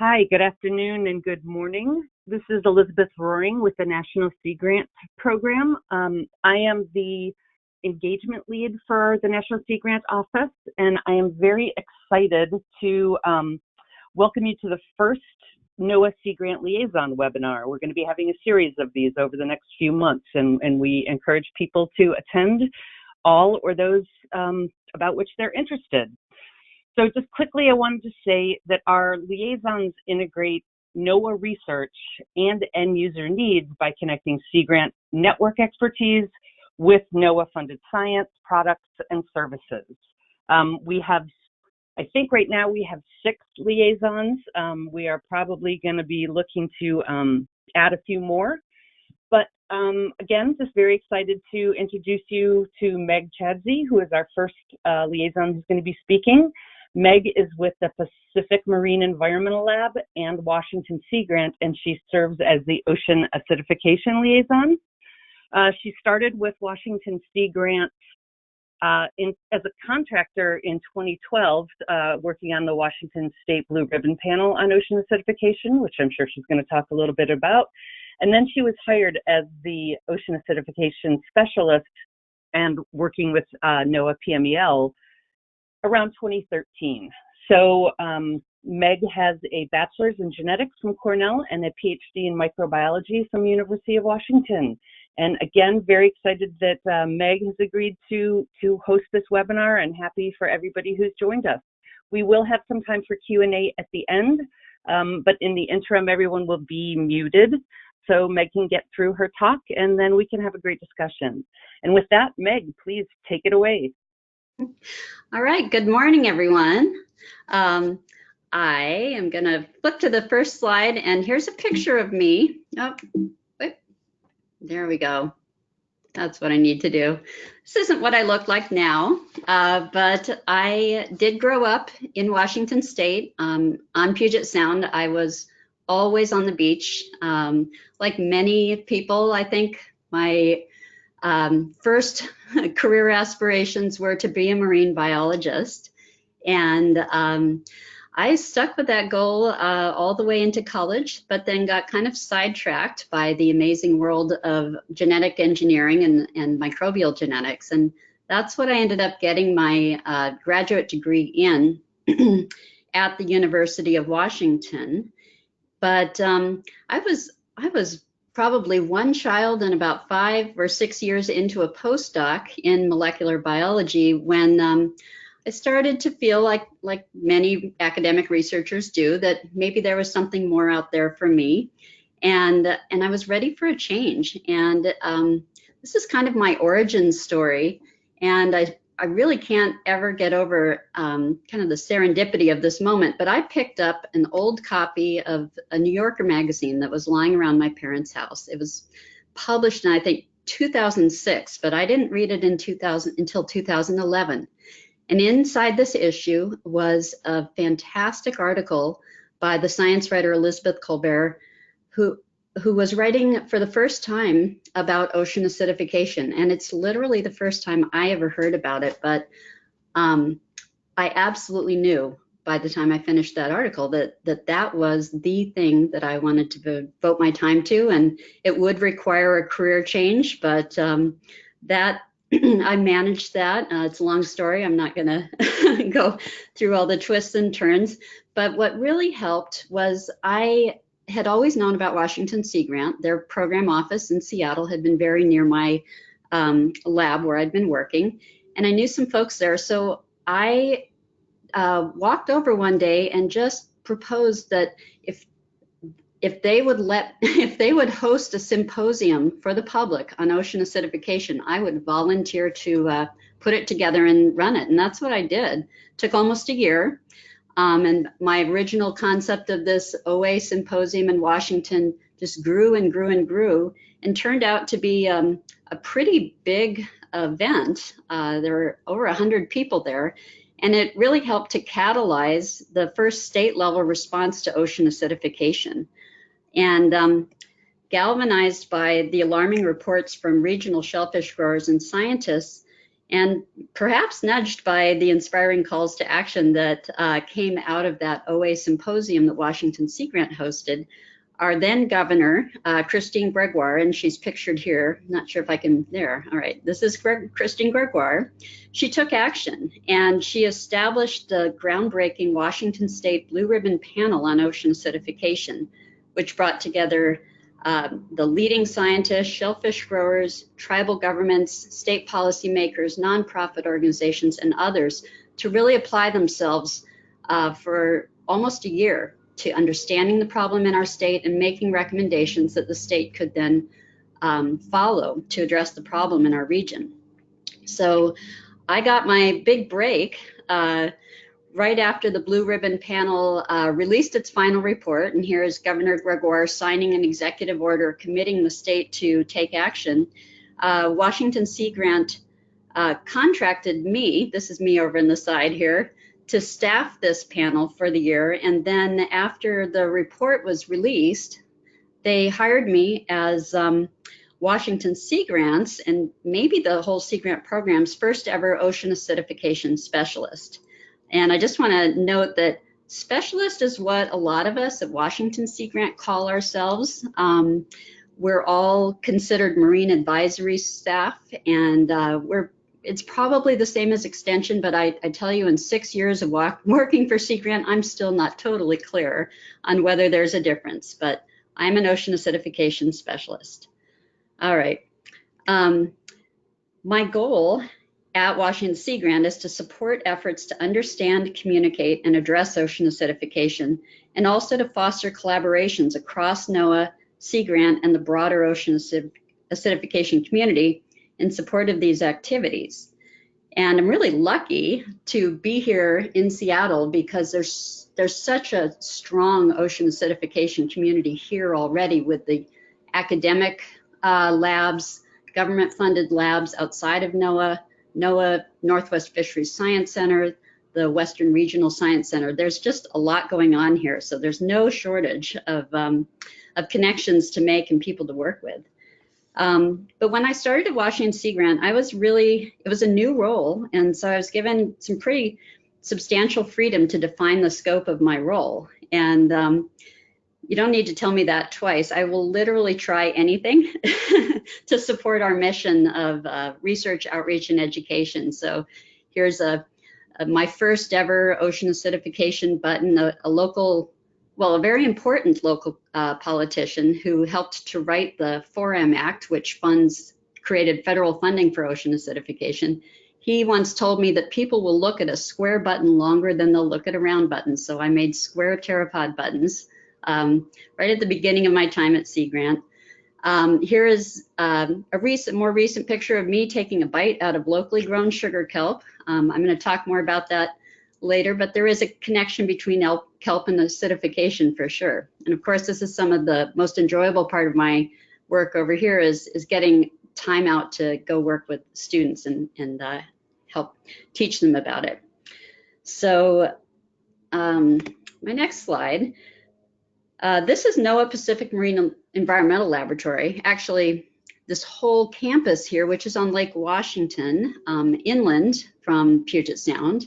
Hi, good afternoon and good morning. This is Elizabeth Roaring with the National Sea Grant Program. I am the engagement lead for the National Sea Grant Office, and I am very excited to welcome you to the first NOAA Sea Grant Liaison webinar. We're going to be having a series of these over the next few months, and we encourage people to attend all or those about which they're interested. So just quickly, I wanted to say that our liaisons integrate NOAA research and end user needs by connecting Sea Grant network expertise with NOAA-funded science, products, and services. We have, I think right now we have 6 liaisons. We are probably going to be looking to add a few more. But again, just very excited to introduce you to Meg Chadsey, who is our first liaison who's going to be speaking. Meg is with the Pacific Marine Environmental Lab and Washington Sea Grant, and she serves as the Ocean Acidification Liaison. She started with Washington Sea Grant as a contractor in 2012, working on the Washington State Blue Ribbon Panel on ocean acidification, which I'm sure she's going to talk a little bit about. And then she was hired as the ocean acidification specialist and working with NOAA PMEL around 2013. So Meg has a bachelor's in genetics from Cornell and a PhD in microbiology from University of Washington. And again, very excited that Meg has agreed to host this webinar, and happy for everybody who's joined us. We will have some time for Q&A at the end, but in the interim, everyone will be muted so Meg can get through her talk, and then we can have a great discussion. And with that, Meg, please take it away. All right, good morning, everyone. I am going to flip to the first slide, and here's a picture of me. Oh, wait, there we go. That's what I need to do. This isn't what I look like now, but I did grow up in Washington State on Puget Sound. I was always on the beach. Like many people, I think my first career aspirations were to be a marine biologist, and I stuck with that goal all the way into college, but then got kind of sidetracked by the amazing world of genetic engineering and microbial genetics, and that's what I ended up getting my graduate degree in at the University of Washington. But I was probably one child and about 5 or 6 years into a postdoc in molecular biology when I started to feel like many academic researchers do, that maybe there was something more out there for me, and I was ready for a change. And this is kind of my origin story, and I really can't ever get over kind of the serendipity of this moment, but I picked up an old copy of a New Yorker magazine that was lying around my parents' house. It was published in, I think, 2006, but I didn't read it until 2011. And inside this issue was a fantastic article by the science writer Elizabeth Kolbert, who was writing for the first time about ocean acidification. And it's literally the first time I ever heard about it, but I absolutely knew by the time I finished that article that was the thing that I wanted to devote my time to, and it would require a career change, but that I managed that. It's a long story. I'm not gonna go through all the twists and turns, but what really helped was I had always known about Washington Sea Grant. Their program office in Seattle had been very near my lab where I'd been working, and I knew some folks there. So I walked over one day and just proposed that if they would host a symposium for the public on ocean acidification, I would volunteer to put it together and run it. And that's what I did. It took almost a year. And my original concept of this OA symposium in Washington just grew and grew and grew, and turned out to be a pretty big event. There were over 100 people there, and it really helped to catalyze the first state level response to ocean acidification. And galvanized by the alarming reports from regional shellfish growers and scientists, and perhaps nudged by the inspiring calls to action that came out of that OA symposium that Washington Sea Grant hosted, our then governor, Christine Gregoire, and she's pictured here. Not sure if I can, there, all right. This is Christine Gregoire. She took action and she established the groundbreaking Washington State Blue Ribbon Panel on Ocean Acidification, which brought together the leading scientists, shellfish growers, tribal governments, state policymakers, nonprofit organizations, and others to really apply themselves for almost a year to understanding the problem in our state and making recommendations that the state could then follow to address the problem in our region. So I got my big break right after the Blue Ribbon Panel released its final report, and here is Governor Gregoire signing an executive order committing the state to take action. Washington Sea Grant contracted me, this is me over on the side here, to staff this panel for the year. And then after the report was released, they hired me as Washington Sea Grant's, and maybe the whole Sea Grant program's first ever ocean acidification specialist. And I just want to note that specialist is what a lot of us at Washington Sea Grant call ourselves. We're all considered marine advisory staff, and it's probably the same as extension, but I tell you, in 6 years of working for Sea Grant, I'm still not totally clear on whether there's a difference, but I'm an ocean acidification specialist. All right. My goal at Washington Sea Grant is to support efforts to understand, communicate, and address ocean acidification, and also to foster collaborations across NOAA, Sea Grant, and the broader ocean acidification community in support of these activities. And I'm really lucky to be here in Seattle because there's such a strong ocean acidification community here already, with the academic labs, government-funded labs outside of NOAA, Northwest Fisheries Science Center, the Western Regional Science Center. There's just a lot going on here, so there's no shortage of connections to make and people to work with. But when I started at Washington Sea Grant, it was a new role, and so I was given some pretty substantial freedom to define the scope of my role. And you don't need to tell me that twice. I will literally try anything to support our mission of research, outreach, and education. So here's my first ever ocean acidification button, a very important local politician who helped to write the 4M Act, which created federal funding for ocean acidification. He once told me that people will look at a square button longer than they'll look at a round button. So I made square pteropod buttons right at the beginning of my time at Sea Grant. Here is a more recent picture of me taking a bite out of locally grown sugar kelp. I'm going to talk more about that later, but there is a connection between kelp and acidification for sure. And of course, this is some of the most enjoyable part of my work over here is getting time out to go work with students and help teach them about it. So my next slide. This is NOAA Pacific Marine Environmental Laboratory. Actually, this whole campus here, which is on Lake Washington, inland from Puget Sound,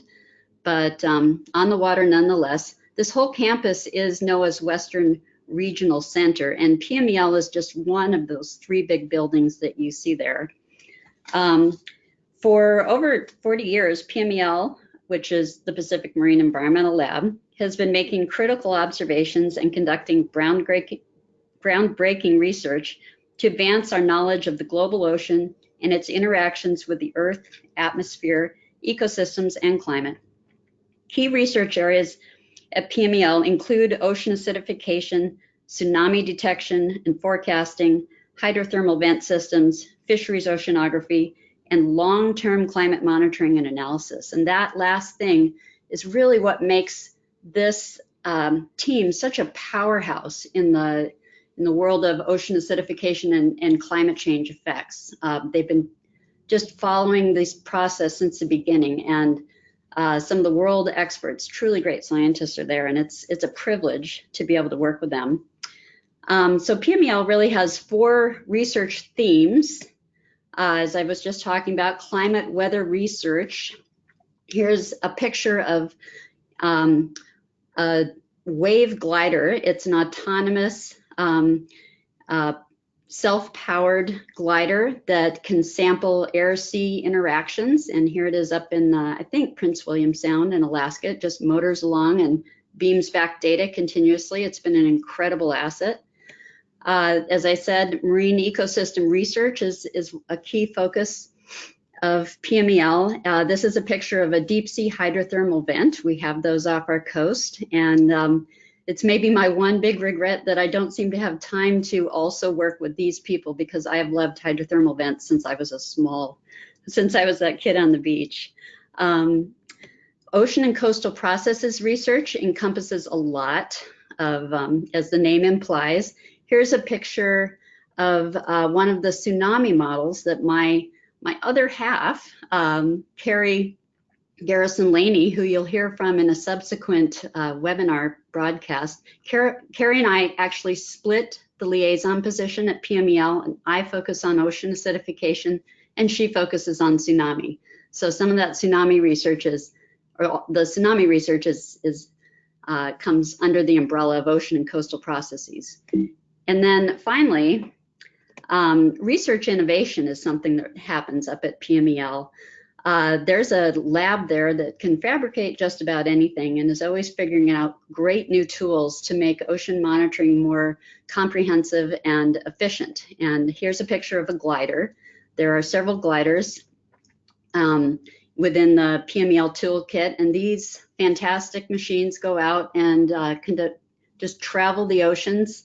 but on the water nonetheless. This whole campus is NOAA's Western Regional Center, and PMEL is just one of those 3 big buildings that you see there. For over 40 years, PMEL, which is the Pacific Marine Environmental Lab, has been making critical observations and conducting groundbreaking research to advance our knowledge of the global ocean and its interactions with the Earth, atmosphere, ecosystems, and climate. Key research areas at PMEL include ocean acidification, tsunami detection and forecasting, hydrothermal vent systems, fisheries oceanography, and long-term climate monitoring and analysis. And that last thing is really what makes this team such a powerhouse in the world of ocean acidification and climate change effects. They've been just following this process since the beginning, and some of the world experts, truly great scientists, are there, and it's a privilege to be able to work with them. So PMEL really has 4 research themes as I was just talking about, climate weather research. Here's a picture of a wave glider. It's an autonomous self-powered glider that can sample air-sea interactions. And here it is up in, I think, Prince William Sound in Alaska. It just motors along and beams back data continuously. It's been an incredible asset. As I said, marine ecosystem research is a key focus of PMEL. This is a picture of a deep sea hydrothermal vent. We have those off our coast, and it's maybe my one big regret that I don't seem to have time to also work with these people, because I have loved hydrothermal vents since I was that kid on the beach. Ocean and coastal processes research encompasses a lot of, as the name implies. Here's a picture of one of the tsunami models that my other half, Carrie Garrison Laney, who you'll hear from in a subsequent webinar broadcast. Carrie and I actually split the liaison position at PMEL, and I focus on ocean acidification and she focuses on tsunami. So some of that tsunami research comes under the umbrella of ocean and coastal processes. And then finally, research innovation is something that happens up at PMEL. There's a lab there that can fabricate just about anything and is always figuring out great new tools to make ocean monitoring more comprehensive and efficient. And here's a picture of a glider. There are several gliders within the PMEL toolkit, and these fantastic machines go out and can just travel the oceans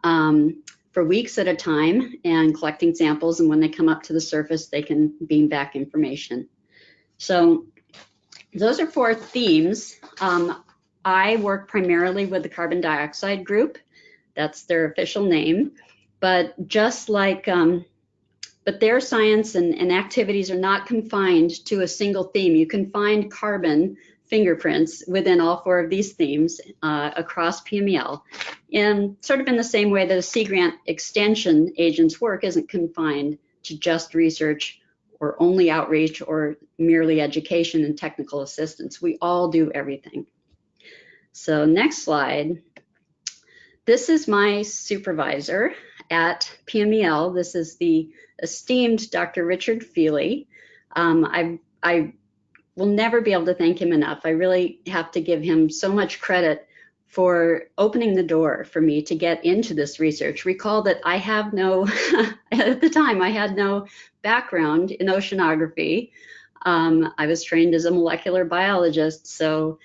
for weeks at a time and collecting samples, and when they come up to the surface, they can beam back information. So those are 4 themes. I work primarily with the carbon dioxide group. That's their official name. But just like, but their science and activities are not confined to a single theme. You can find carbon fingerprints within all 4 of these themes across PMEL. And sort of in the same way that a Sea Grant extension agent's work isn't confined to just research or only outreach or merely education and technical assistance. We all do everything. So next slide. This is my supervisor at PMEL. This is the esteemed Dr. Richard Feely. I will never be able to thank him enough. I really have to give him so much credit for opening the door for me to get into this research. Recall that I have no, at the time, I had no background in oceanography. I was trained as a molecular biologist, so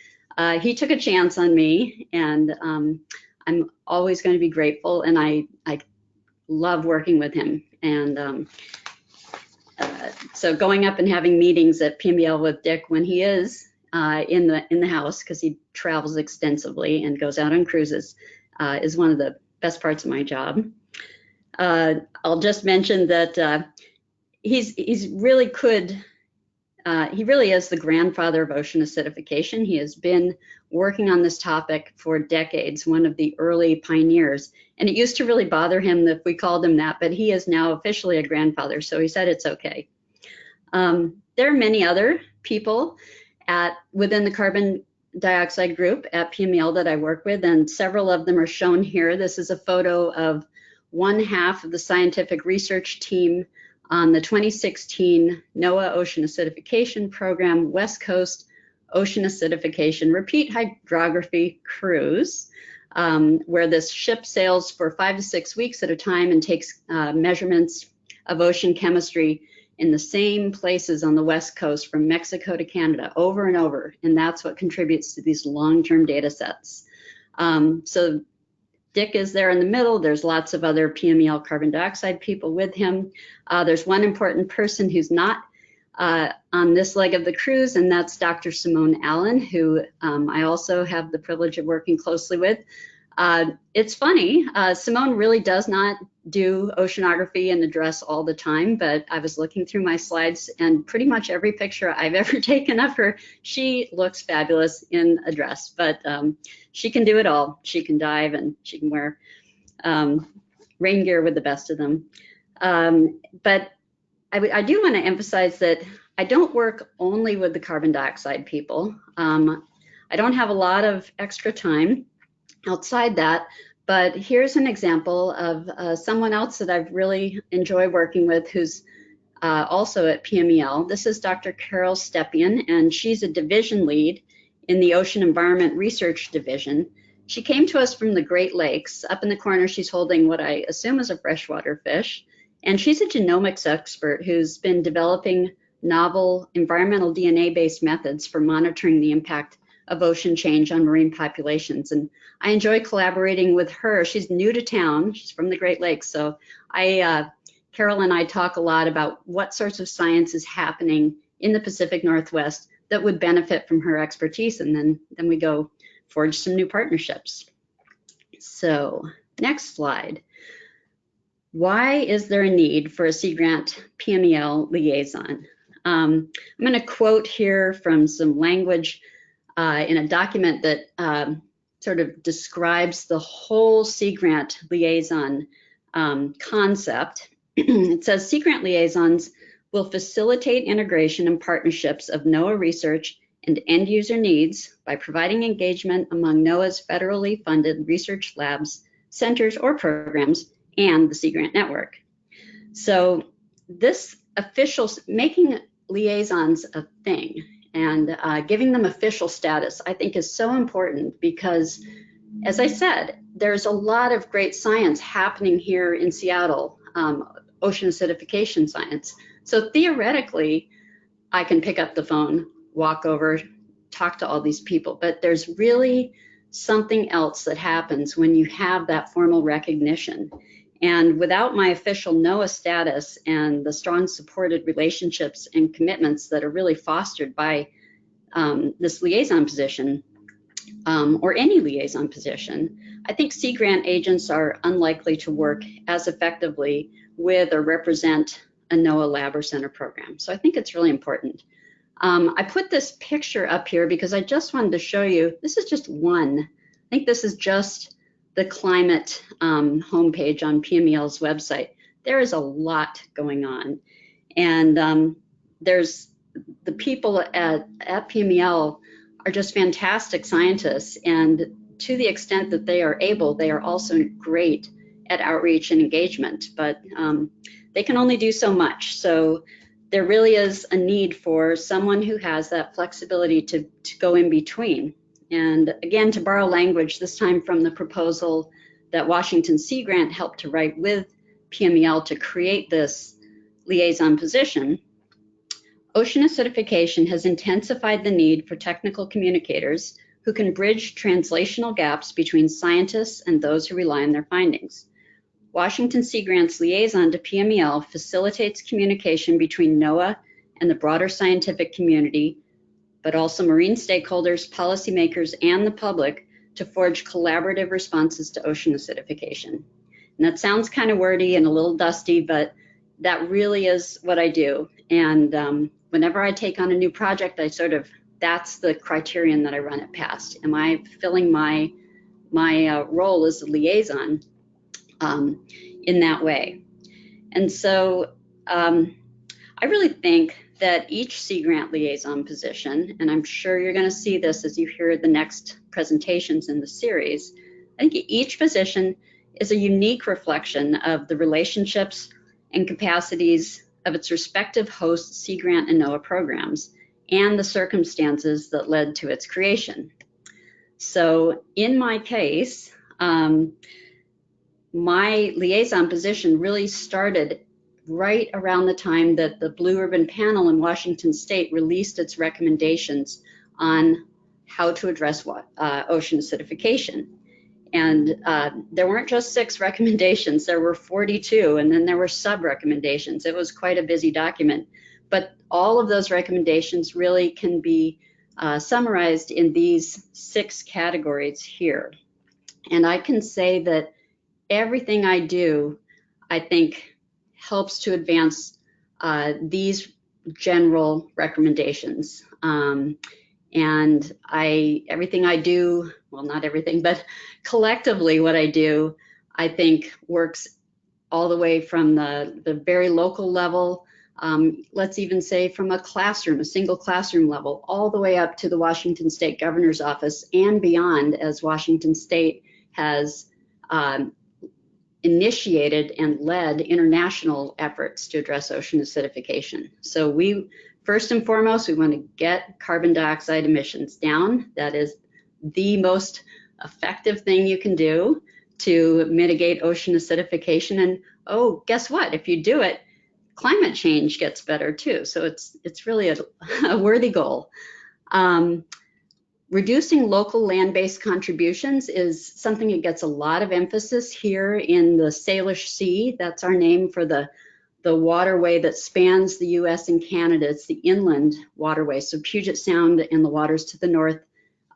he took a chance on me, and I'm always going to be grateful, and I love working with him. And so going up and having meetings at PMEL with Dick when he is in the house, because he travels extensively and goes out on cruises, is one of the best parts of my job. I'll just mention that he really is the grandfather of ocean acidification. He has been working on this topic for decades, one of the early pioneers. And it used to really bother him if we called him that, but he is now officially a grandfather, so he said it's okay. There are many other people within the carbon dioxide group at PMEL that I work with, and several of them are shown here. This is a photo of one half of the scientific research team on the 2016 NOAA Ocean Acidification Program West Coast Ocean Acidification Repeat Hydrography Cruise, where this ship sails for 5 to 6 weeks at a time and takes measurements of ocean chemistry in the same places on the West Coast from Mexico to Canada over and over. And that's what contributes to these long-term data sets. So Dick is there in the middle. There's lots of other PMEL carbon dioxide people with him. There's one important person who's not on this leg of the cruise, and that's Dr. Simone Allen, who I also have the privilege of working closely with. It's funny, Simone really does not do oceanography and address all the time, but I was looking through my slides, and pretty much every picture I've ever taken of her, she looks fabulous in a dress, but she can do it all. She can dive and she can wear rain gear with the best of them. But I do want to emphasize that I don't work only with the carbon dioxide people. I don't have a lot of extra time outside that, but here's an example of someone else that I've really enjoyed working with who's also at PMEL. This is Dr. Carol Stepien, and she's a division lead in the Ocean Environment Research Division. She came to us from the Great Lakes. Up in the corner, she's holding what I assume is a freshwater fish. And she's a genomics expert who's been developing novel environmental DNA-based methods for monitoring the impact of ocean change on marine populations. And I enjoy collaborating with her. She's new to town. She's from the Great Lakes. So Carol and I talk a lot about what sorts of science is happening in the Pacific Northwest that would benefit from her expertise. And then we go forge some new partnerships. So next slide. Why is there a need for a Sea Grant PMEL liaison? I'm going to quote here from some language in a document that sort of describes the whole Sea Grant liaison concept. It says, Sea Grant liaisons will facilitate integration and partnerships of NOAA research and end user needs by providing engagement among NOAA's federally funded research labs, centers, or programs, and the Sea Grant network. So this making liaisons a thing and giving them official status, I think is so important because, as I said, there's a lot of great science happening here in Seattle, ocean acidification science. So theoretically, I can pick up the phone, walk over, talk to all these people, but there's really something else that happens when you have that formal recognition. And without my official NOAA status and the strong supported relationships and commitments that are really fostered by this liaison position, or any liaison position, I think Sea Grant agents are unlikely to work as effectively with or represent a NOAA lab or center program. So I think it's really important. I put this picture up here because I just wanted to show you, this is just one. I think this is just the climate homepage on PMEL's website. There is a lot going on. And there's the people at PMEL are just fantastic scientists. And to the extent that they are able, they are also great at outreach and engagement, but they can only do so much. So there really is a need for someone who has that flexibility to go in between. And again, to borrow language, this time from the proposal that Washington Sea Grant helped to write with PMEL to create this liaison position, ocean acidification has intensified the need for technical communicators who can bridge translational gaps between scientists and those who rely on their findings. Washington Sea Grant's liaison to PMEL facilitates communication between NOAA and the broader scientific community, but also marine stakeholders, policymakers, and the public to forge collaborative responses to ocean acidification. And that sounds kind of wordy and a little dusty, but that really is what I do. And whenever I take on a new project, that's the criterion that I run it past. Am I fulfilling my role as a liaison in that way? And so I really think that each Sea Grant liaison position, and I'm sure you're going to see this as you hear the next presentations in the series, I think each position is a unique reflection of the relationships and capacities of its respective host Sea Grant and NOAA programs and the circumstances that led to its creation. So in my case, my liaison position really started right around the time that the Blue Ribbon Panel in Washington State released its recommendations on how to address ocean acidification. And there weren't just 6 recommendations, there were 42, and then there were sub-recommendations. It was quite a busy document, but all of those recommendations really can be summarized in these 6 categories here. And I can say that everything I do, I think, helps to advance these general recommendations. And everything I do, well, not everything, but collectively what I do, I think works all the way from the very local level let's even say from a classroom, a single classroom level, all the way up to the Washington State Governor's Office and beyond, as Washington State has initiated and led international efforts to address ocean acidification. So we, first and foremost, we want to get carbon dioxide emissions down. That is the most effective thing you can do to mitigate ocean acidification. And oh, guess what? If you do it, climate change gets better too. So it's really a worthy goal. Reducing local land-based contributions is something that gets a lot of emphasis here in the Salish Sea. That's our name for the waterway that spans the US and Canada. It's the inland waterway. So Puget Sound and the waters to the north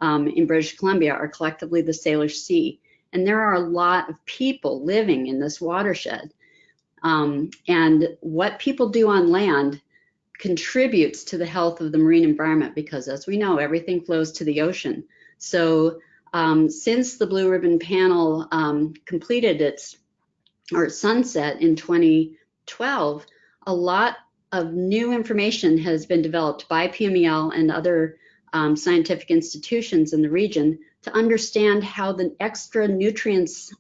in British Columbia are collectively the Salish Sea. And there are a lot of people living in this watershed. And what people do on land contributes to the health of the marine environment, because as we know, everything flows to the ocean. So since the Blue Ribbon Panel completed its sunset in 2012, a lot of new information has been developed by PMEL and other scientific institutions in the region to understand how the extra nutrients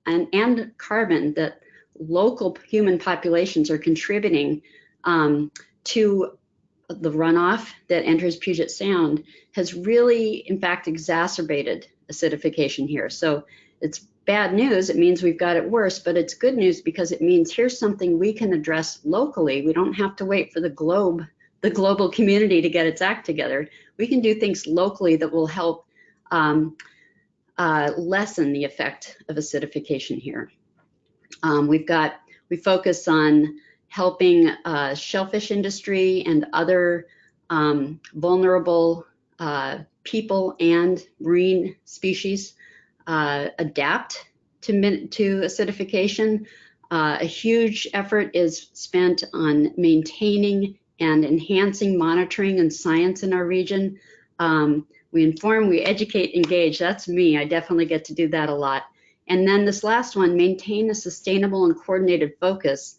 and carbon that local human populations are contributing to the runoff that enters Puget Sound has really, in fact, exacerbated acidification here. So it's bad news. It means we've got it worse, but it's good news because it means here's something we can address locally. We don't have to wait for the global community to get its act together. We can do things locally that will help lessen the effect of acidification here. We focus on helping shellfish industry and other vulnerable people and marine species adapt to acidification. A huge effort is spent on maintaining and enhancing monitoring and science in our region. We inform, we educate, engage. That's me. I definitely get to do that a lot. And then this last one, maintain a sustainable and coordinated focus.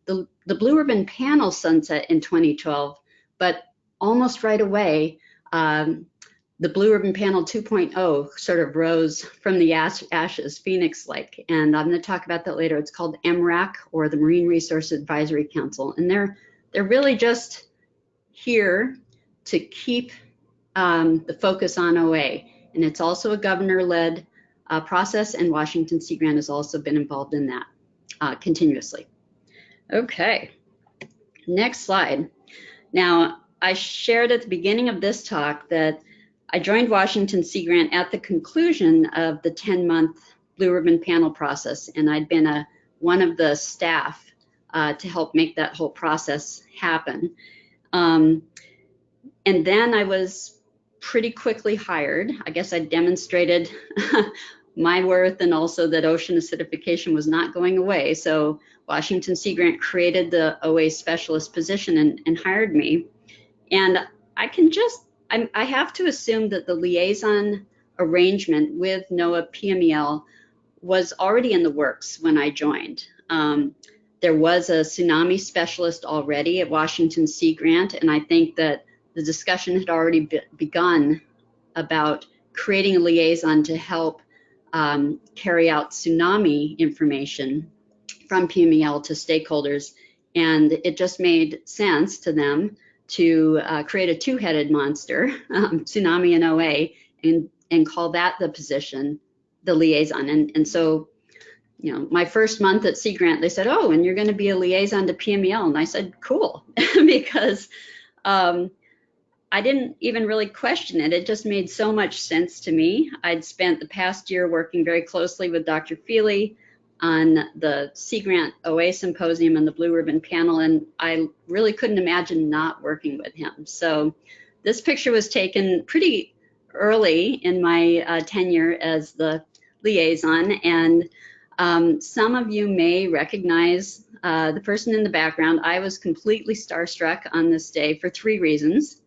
The Blue Ribbon Panel sunset in 2012, but almost right away, the Blue Ribbon Panel 2.0 sort of rose from the ashes, phoenix-like. And I'm going to talk about that later. It's called MRAC, or the Marine Resource Advisory Council. And they're really just here to keep the focus on OA. And it's also a governor-led process, and Washington Sea Grant has also been involved in that continuously. Okay, next slide. Now, I shared at the beginning of this talk that I joined Washington Sea Grant at the conclusion of the 10-month Blue Ribbon Panel process, and I'd been one of the staff to help make that whole process happen. And then I was pretty quickly hired. I guess I demonstrated my worth and also that ocean acidification was not going away. So Washington Sea Grant created the OA specialist position and hired me. And I have to assume that the liaison arrangement with NOAA PMEL was already in the works when I joined. There was a tsunami specialist already at Washington Sea Grant, and I think that the discussion had already begun about creating a liaison to help carry out tsunami information from PMEL to stakeholders. And it just made sense to them to create a two-headed monster, tsunami and OA, and call that the position, the liaison. And so, you know, my first month at Sea Grant, they said, oh, and you're going to be a liaison to PMEL. And I said, cool, because I didn't even really question it. It just made so much sense to me. I'd spent the past year working very closely with Dr. Feely on the Sea Grant OA Symposium and the Blue Ribbon Panel, and I really couldn't imagine not working with him. So this picture was taken pretty early in my tenure as the liaison, and some of you may recognize the person in the background. I was completely starstruck on this day for 3 reasons.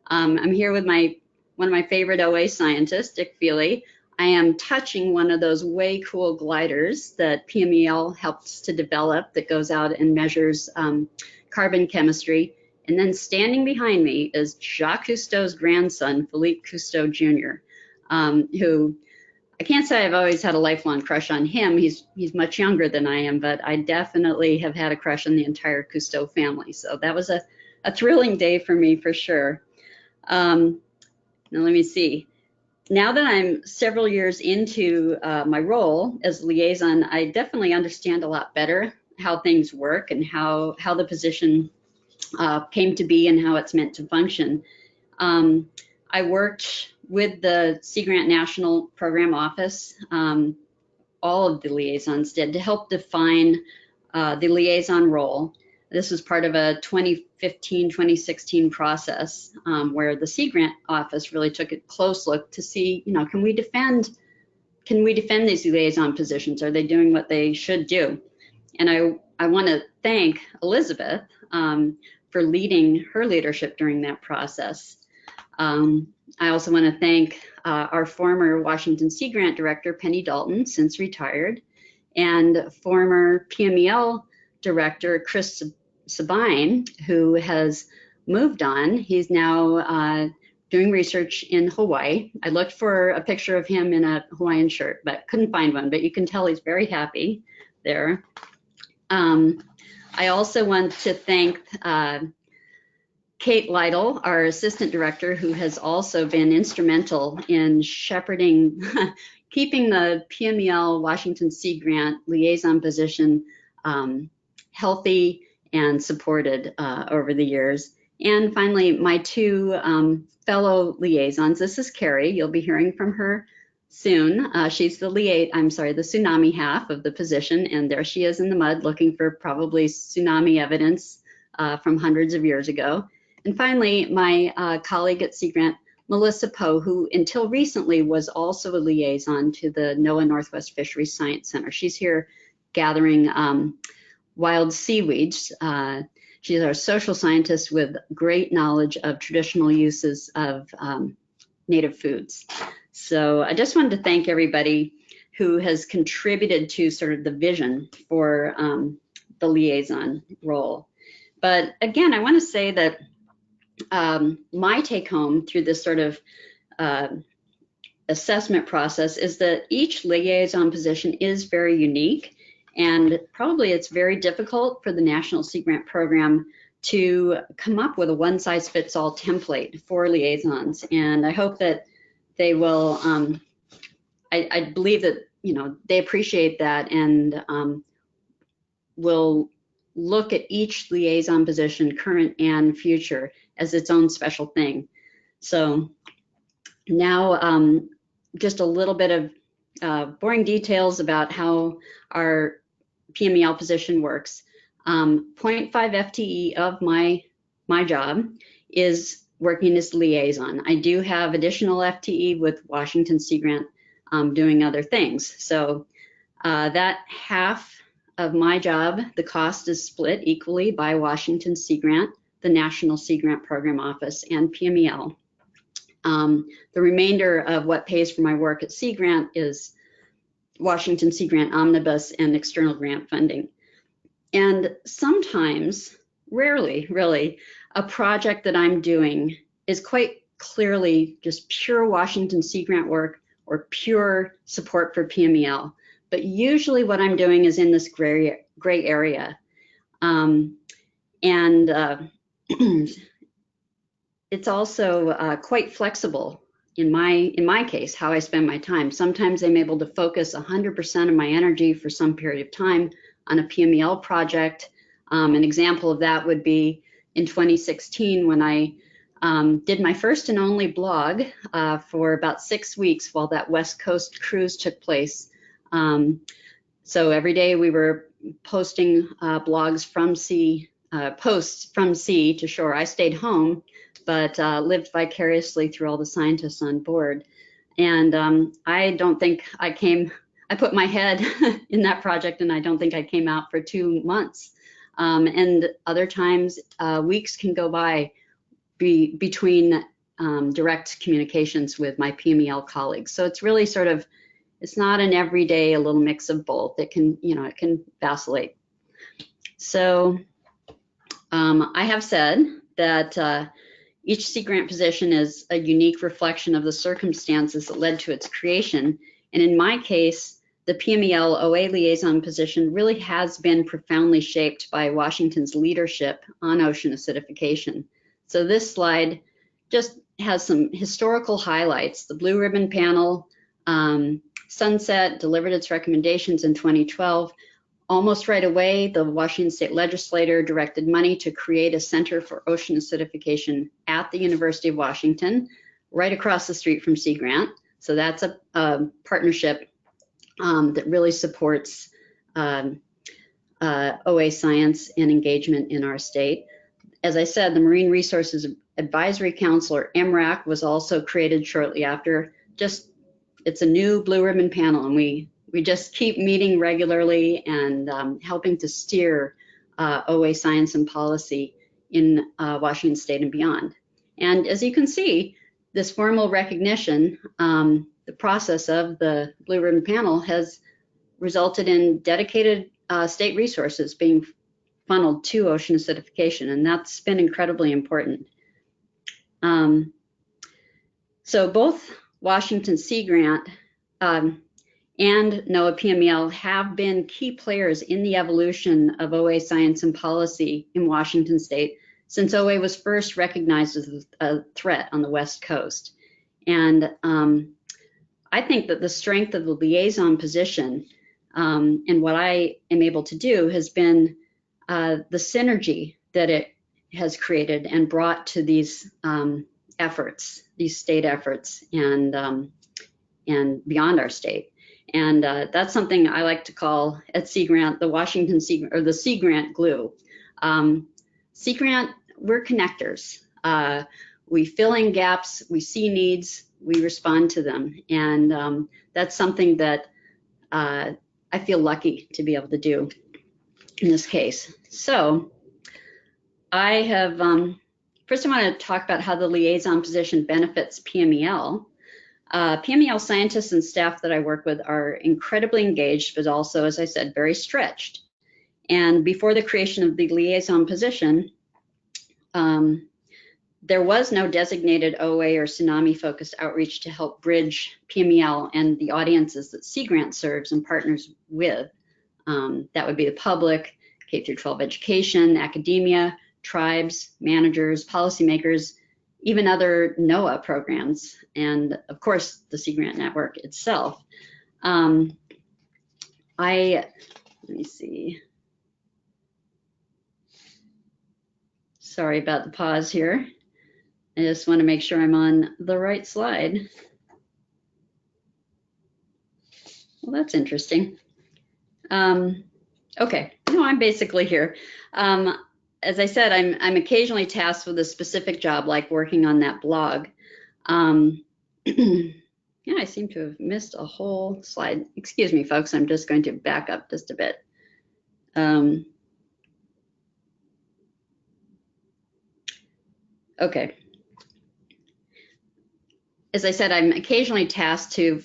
I'm here with one of my favorite OA scientists, Dick Feely. I am touching one of those way cool gliders that PMEL helps to develop that goes out and measures carbon chemistry. And then standing behind me is Jacques Cousteau's grandson, Philippe Cousteau Jr., who I can't say I've always had a lifelong crush on him. He's much younger than I am, but I definitely have had a crush on the entire Cousteau family. So that was a thrilling day for me, for sure. Now let me see. Now that I'm several years into my role as liaison, I definitely understand a lot better how things work and how the position came to be and how it's meant to function. I worked with the Sea Grant National Program Office, all of the liaisons did, to help define the liaison role. This was part of a 2015-2016 process where the Sea Grant Office really took a close look to see, can we defend these liaison positions? Are they doing what they should do? And I want to thank Elizabeth for leading her leadership during that process. I also want to thank our former Washington Sea Grant Director, Penny Dalton, since retired, and former PMEL Director, Chris Stepien, who has moved on. He's now doing research in Hawaii. I looked for a picture of him in a Hawaiian shirt, but couldn't find one, but you can tell he's very happy there. I also want to thank Kate Lytle, our assistant director, who has also been instrumental in shepherding, keeping the PMEL Washington Sea Grant liaison position healthy and supported over the years. And finally, my two fellow liaisons. This is Carrie. You'll be hearing from her soon. She's the tsunami half of the position, and there she is in the mud looking for probably tsunami evidence from hundreds of years ago. And finally, my colleague at Sea Grant, Melissa Poe, who until recently was also a liaison to the NOAA Northwest Fisheries Science Center. She's here gathering wild seaweeds. She's our social scientist with great knowledge of traditional uses of native foods. So I just wanted to thank everybody who has contributed to sort of the vision for the liaison role. But again, I want to say that my take home through this sort of assessment process is that each liaison position is very unique, and probably it's very difficult for the National Sea Grant Program to come up with a one-size-fits-all template for liaisons. And I hope that they will, I believe that, they appreciate that and will look at each liaison position, current and future, as its own special thing. So now just a little bit of boring details about how our PMEL position works. 0.5 FTE of my job is working as liaison. I do have additional FTE with Washington Sea Grant doing other things. So that half of my job, the cost is split equally by Washington Sea Grant, the National Sea Grant Program Office, and PMEL. The remainder of what pays for my work at Sea Grant is Washington Sea Grant Omnibus and external grant funding. And sometimes, rarely really, a project that I'm doing is quite clearly just pure Washington Sea Grant work or pure support for PMEL. But usually what I'm doing is in this gray area. It's also quite flexible in my case, how I spend my time. Sometimes I'm able to focus 100% of my energy for some period of time on a PMEL project. An example of that would be in 2016 when I did my first and only blog for about 6 weeks while that West Coast cruise took place. So every day we were posting blogs from sea, posts from sea to shore. I stayed home, but lived vicariously through all the scientists on board. And I don't think I put my head in that project, and I don't think I came out for 2 months. And other times, weeks can go by between direct communications with my PMEL colleagues. So it's really sort of, it's not an everyday, a little mix of both. It can, it can vacillate. So I have said that each Sea Grant position is a unique reflection of the circumstances that led to its creation. And in my case, the PMEL OA liaison position really has been profoundly shaped by Washington's leadership on ocean acidification. So this slide just has some historical highlights. The Blue Ribbon Panel, Sunset, delivered its recommendations in 2012. Almost right away, the Washington State Legislature directed money to create a Center for Ocean Acidification at the University of Washington, right across the street from Sea Grant. So that's a partnership that really supports OA science and engagement in our state. As I said, the Marine Resources Advisory Council, or MRAC, was also created shortly after. It's a new Blue Ribbon Panel, and we just keep meeting regularly and helping to steer OA science and policy in Washington State and beyond. And as you can see, this formal recognition, the process of the Blue Ribbon Panel has resulted in dedicated state resources being funneled to ocean acidification, and that's been incredibly important. So both Washington Sea Grant and NOAA PMEL have been key players in the evolution of OA science and policy in Washington State since OA was first recognized as a threat on the West Coast. And I think that the strength of the liaison position and what I am able to do has been the synergy that it has created and brought to these efforts, these state efforts, and beyond our state. And that's something I like to call at Sea Grant the Washington Sea, or the Sea Grant glue. Sea Grant, we're connectors. We fill in gaps, we see needs, we respond to them. And that's something that I feel lucky to be able to do in this case. So I have, first I want to talk about how the liaison position benefits PMEL. PMEL scientists and staff that I work with are incredibly engaged, but also, as I said, very stretched. And before the creation of the liaison position, there was no designated OA or tsunami-focused outreach to help bridge PMEL and the audiences that Sea Grant serves and partners with. That would be the public, K-12 education, academia, tribes, managers, policymakers, even other NOAA programs, and of course the Sea Grant network itself. Let me see. Sorry about the pause here. I just want to make sure I'm on the right slide. Well, that's interesting. Okay, no, I'm basically here. As I said, I'm occasionally tasked with a specific job, like working on that blog. Yeah, I seem to have missed a whole slide. Excuse me, folks, I'm just going to back up just a bit. Okay. As I said, I'm occasionally tasked to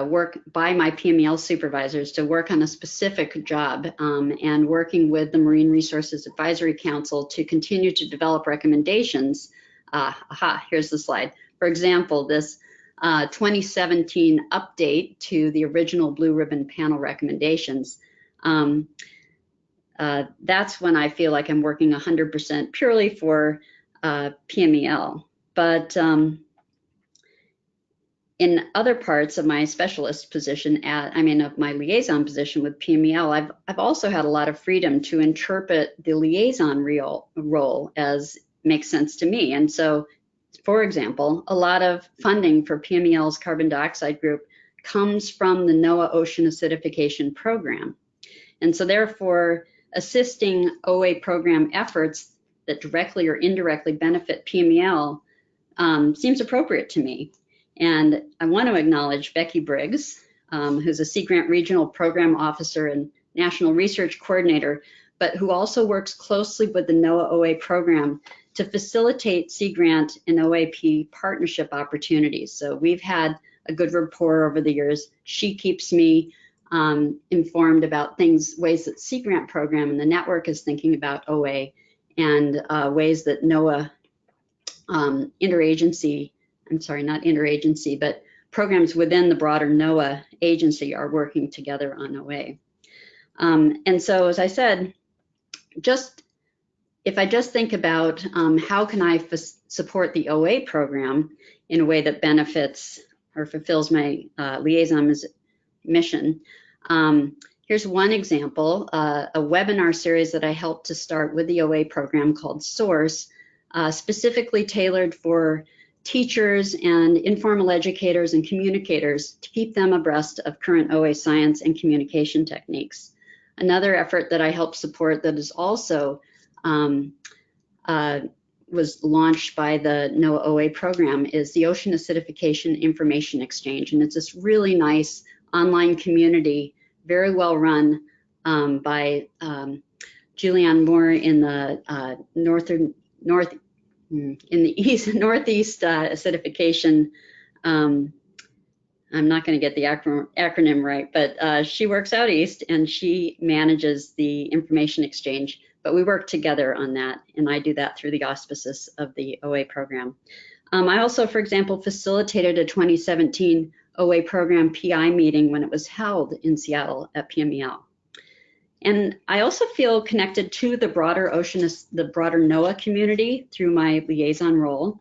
work by my PMEL supervisors to work on a specific job and working with the Marine Resources Advisory Council to continue to develop recommendations. Here's the slide. For example, this 2017 update to the original Blue Ribbon Panel recommendations. That's when I feel like I'm working 100% purely for PMEL. But in other parts of my specialist position, of my liaison position with PMEL, I've also had a lot of freedom to interpret the liaison role as makes sense to me. And so, for example, a lot of funding for PMEL's carbon dioxide group comes from the NOAA Ocean Acidification Program. And so therefore, assisting OA program efforts that directly or indirectly benefit PMEL seems appropriate to me. And I want to acknowledge Becky Briggs, who's a Sea Grant Regional Program Officer and National Research Coordinator, but who also works closely with the NOAA OA program to facilitate Sea Grant and OAP partnership opportunities. So we've had a good rapport over the years. She keeps me informed about ways that Sea Grant program and the network is thinking about OA, and ways that NOAA but programs within the broader NOAA agency are working together on OA. And so, as I said, if I just think about how can I support the OA program in a way that benefits or fulfills my liaison's mission, here's one example, a webinar series that I helped to start with the OA program called Source, specifically tailored for teachers and informal educators and communicators to keep them abreast of current OA science and communication techniques. Another effort that I helped support that is also was launched by the NOAA OHA program is the Ocean Acidification Information Exchange. And it's this really nice online community, very well run by Julianne Moore in the Northeast Acidification. I'm not going to get the acronym right, but she works out east and she manages the information exchange. But we work together on that, and I do that through the auspices of the OA program. I also, for example, facilitated a 2017 OA program PI meeting when it was held in Seattle at PMEL. And I also feel connected to the broader NOAA community through my liaison role.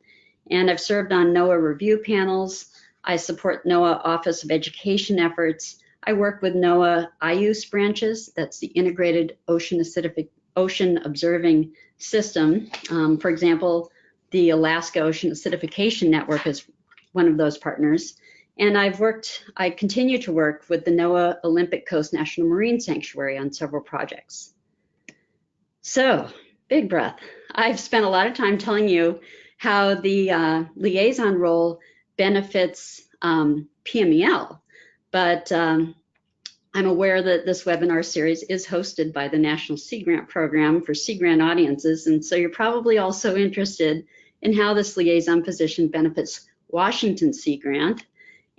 And I've served on NOAA review panels. I support NOAA Office of Education efforts. I work with NOAA IUS branches, that's the Integrated Ocean Observing System. For example, the Alaska Ocean Acidification Network is one of those partners. And I continue to work with the NOAA Olympic Coast National Marine Sanctuary on several projects. So, big breath. I've spent a lot of time telling you how the liaison role benefits PMEL, but I'm aware that this webinar series is hosted by the National Sea Grant Program for Sea Grant audiences, and so you're probably also interested in how this liaison position benefits Washington Sea Grant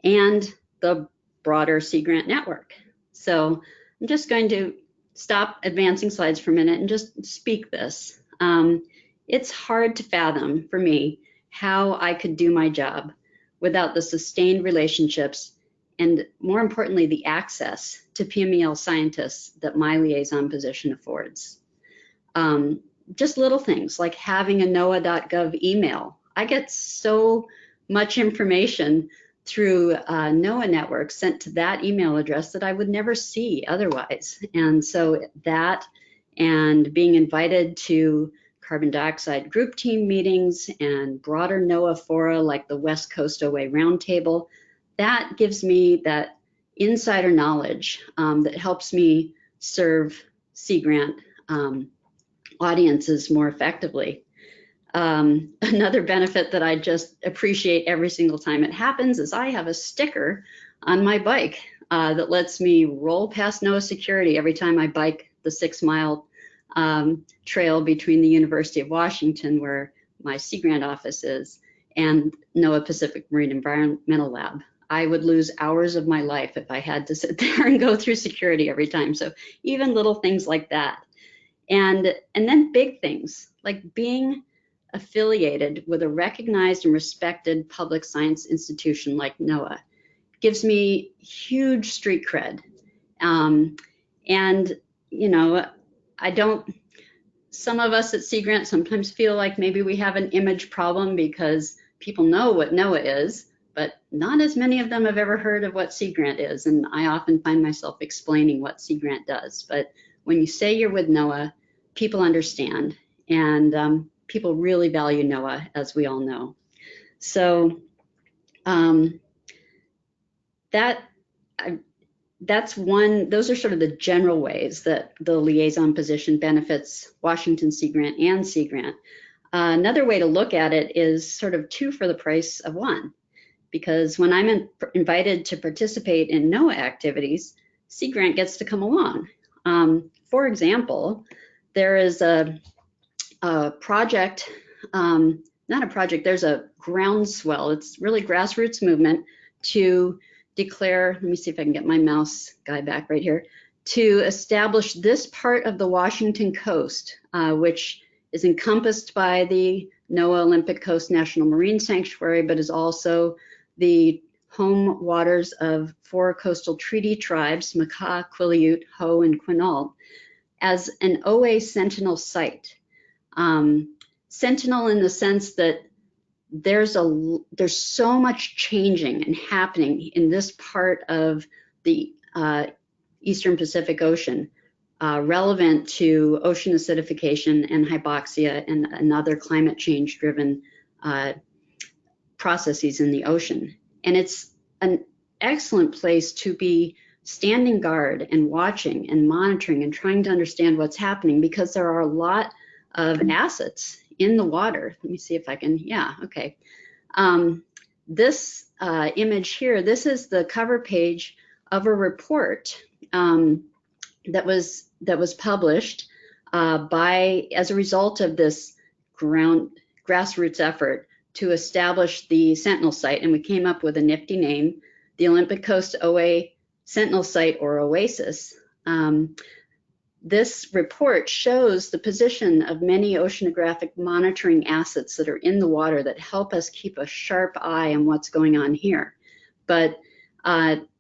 and the broader Sea Grant network. So I'm just going to stop advancing slides for a minute and just speak this. It's hard to fathom for me how I could do my job without the sustained relationships and, more importantly, the access to PMEL scientists that my liaison position affords. Just little things like having a NOAA.gov email. I get so much information through NOAA network sent to that email address that I would never see otherwise. And so that, and being invited to carbon dioxide group team meetings and broader NOAA fora like the West Coast OA Roundtable, that gives me that insider knowledge that helps me serve Sea Grant audiences more effectively. Another benefit that I just appreciate every single time it happens is I have a sticker on my bike that lets me roll past NOAA security every time I bike the 6-mile trail between the University of Washington, where my Sea Grant office is, and NOAA Pacific Marine Environmental Lab. I would lose hours of my life if I had to sit there and go through security every time. So even little things like that. And then big things like being affiliated with a recognized and respected public science institution like NOAA gives me huge street cred. And, you know, some of us at Sea Grant sometimes feel like maybe we have an image problem because people know what NOAA is, but not as many of them have ever heard of what Sea Grant is. And I often find myself explaining what Sea Grant does. But when you say you're with NOAA, people understand, and people really value NOAA, as we all know. So that's one, those are sort of the general ways that the liaison position benefits Washington Sea Grant and Sea Grant. Another way to look at it is sort of 2 for the price of 1, because when I'm invited to participate in NOAA activities, Sea Grant gets to come along. For example, there is a project, there's a groundswell, it's really grassroots movement to declare, let me see if I can get my mouse guy back right here, to establish this part of the Washington coast, which is encompassed by the NOAA Olympic Coast National Marine Sanctuary, but is also the home waters of 4 coastal treaty tribes, Makah, Quileute, Hoh, and Quinault, as an OA Sentinel site. Sentinel in the sense that there's so much changing and happening in this part of the Eastern Pacific Ocean, relevant to ocean acidification and hypoxia and other climate change driven processes in the ocean. And it's an excellent place to be standing guard and watching and monitoring and trying to understand what's happening, because there are a lot of assets in the water. Let me see if I can, yeah, okay. This image here, this is the cover page of a report that was published as a result of this grassroots effort to establish the Sentinel site, and we came up with a nifty name, the Olympic Coast OA Sentinel Site, or Oasis. This report shows the position of many oceanographic monitoring assets that are in the water that help us keep a sharp eye on what's going on here. But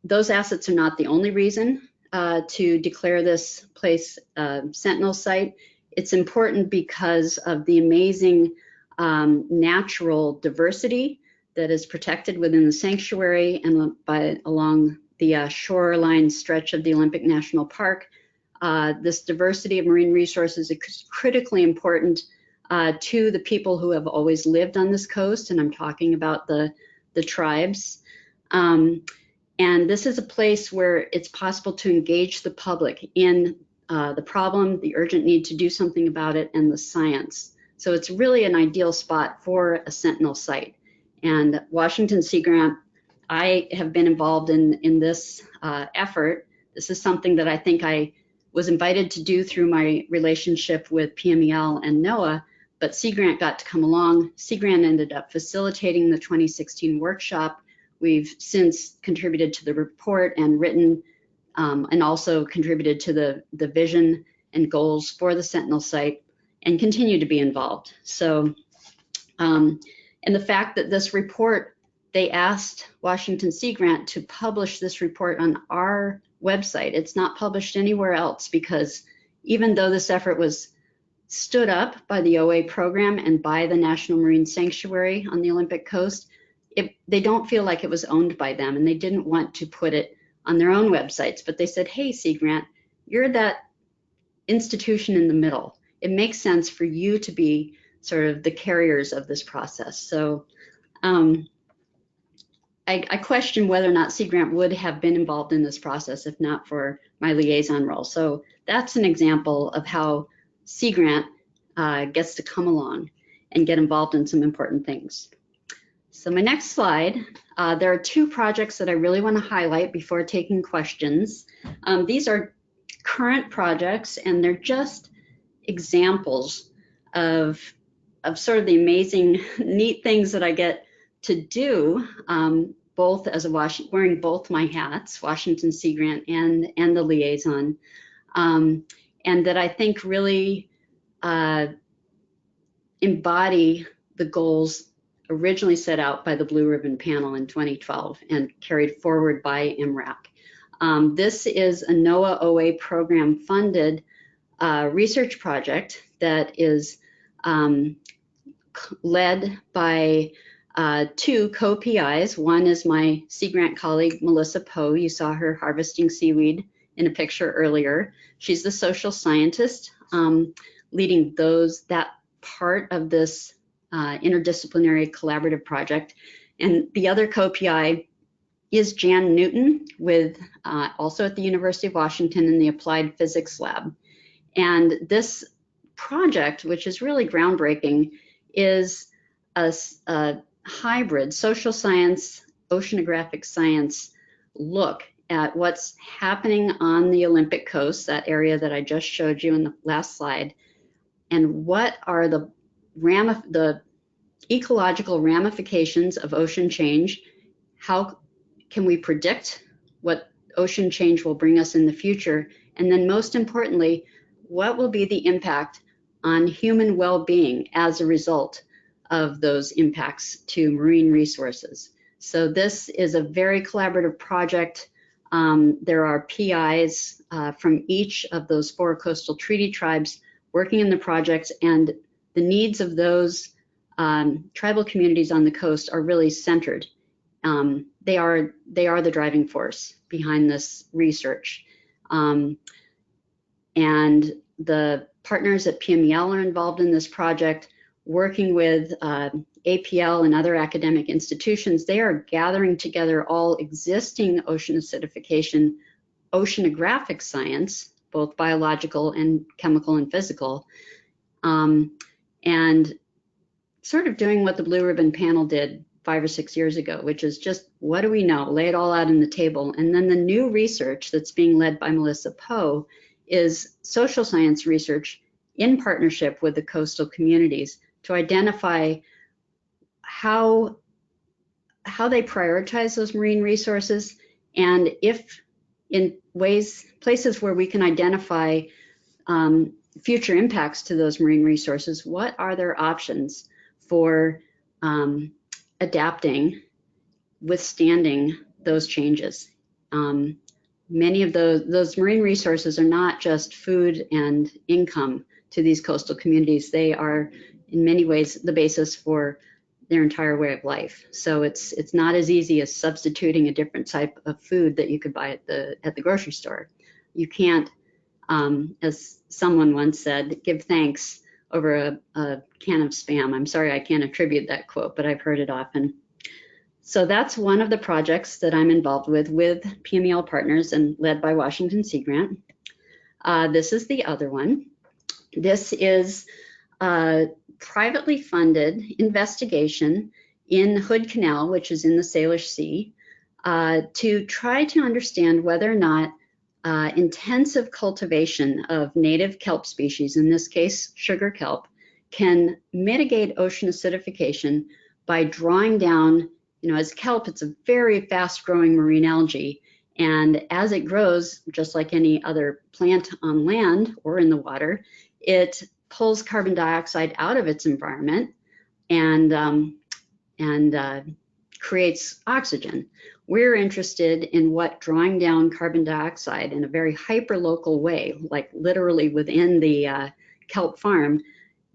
those assets are not the only reason to declare this place Sentinel site. It's important because of the amazing natural diversity that is protected within the sanctuary and along the shoreline stretch of the Olympic National Park. This diversity of marine resources is critically important to the people who have always lived on this coast, and I'm talking about the tribes. And this is a place where it's possible to engage the public in the problem, the urgent need to do something about it, and the science. So it's really an ideal spot for a Sentinel site. And Washington Sea Grant, I have been involved in this effort. This is something that I think I was invited to do through my relationship with PMEL and NOAA, but Sea Grant got to come along. Sea Grant ended up facilitating the 2016 workshop. We've since contributed to the report and written and also contributed to the vision and goals for the Sentinel site and continue to be involved. So, and the fact that this report, they asked Washington Sea Grant to publish this report on our website. It's not published anywhere else, because even though this effort was stood up by the OA program and by the National Marine Sanctuary on the Olympic coast, they don't feel like it was owned by them, and they didn't want to put it on their own websites. But they said, hey, Sea Grant, you're that institution in the middle. It makes sense for you to be sort of the carriers of this process. So I question whether or not Sea Grant would have been involved in this process if not for my liaison role. So that's an example of how Sea Grant gets to come along and get involved in some important things. So my next slide, there are 2 projects that I really want to highlight before taking questions. These are current projects, and they're just examples of sort of the amazing, neat things that I get to do, both as wearing both my hats, Washington Sea Grant and the liaison, and that I think really embody the goals originally set out by the Blue Ribbon Panel in 2012 and carried forward by MRAC. This is a NOAA OHA program funded research project that is led by 2 co-PIs. One is my Sea Grant colleague, Melissa Poe. You saw her harvesting seaweed in a picture earlier. She's the social scientist leading that part of this interdisciplinary collaborative project. And the other co-PI is Jan Newton, with also at the University of Washington in the Applied Physics Lab. And this project, which is really groundbreaking, is a hybrid social science, oceanographic science look at what's happening on the Olympic coast, that area that I just showed you in the last slide, and what are the ecological ramifications of ocean change. How can we predict what ocean change will bring us in the future? And then most importantly, what will be the impact on human well-being as a result of those impacts to marine resources. So this is a very collaborative project. There are PIs from each of those 4 coastal treaty tribes working in the projects, and the needs of those tribal communities on the coast are really centered. They are the driving force behind this research. And the partners at PMEL are involved in this project, working with APL and other academic institutions. They are gathering together all existing ocean acidification, oceanographic science, both biological and chemical and physical, and sort of doing what the Blue Ribbon panel did 5 or 6 years ago, which is just, what do we know? Lay it all out on the table. And then the new research that's being led by Melissa Poe is social science research in partnership with the coastal communities to identify how they prioritize those marine resources, and if in places where we can identify future impacts to those marine resources, what are their options for adapting, withstanding those changes. Many of those marine resources are not just food and income to these coastal communities. They are in many ways the basis for their entire way of life. So it's not as easy as substituting a different type of food that you could buy at the grocery store. You can't, as someone once said, give thanks over a can of Spam. I'm sorry I can't attribute that quote, but I've heard it often. So that's one of the projects that I'm involved with PMEL partners and led by Washington Sea Grant. This is the other one. This is a privately funded investigation in Hood Canal, which is in the Salish Sea, to try to understand whether or not intensive cultivation of native kelp species, in this case sugar kelp, can mitigate ocean acidification by drawing down, as kelp, it's a very fast-growing marine algae, and as it grows, just like any other plant on land or in the water, it pulls carbon dioxide out of its environment and creates oxygen. We're interested in what drawing down carbon dioxide in a very hyperlocal way, like literally within the Kelp Farm,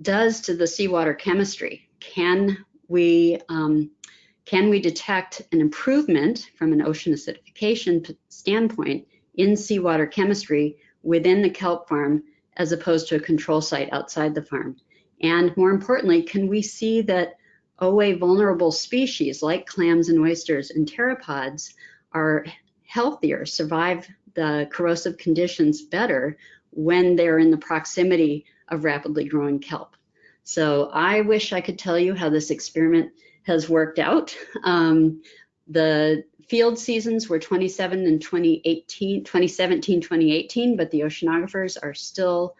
does to the seawater chemistry. Can we detect an improvement from an ocean acidification standpoint in seawater chemistry within the Kelp Farm as opposed to a control site outside the farm? And more importantly, can we see that OA vulnerable species like clams and oysters and pteropods are healthier, survive the corrosive conditions better when they're in the proximity of rapidly growing kelp? So I wish I could tell you how this experiment has worked out. The field seasons were 2017, 2018, but the oceanographers are still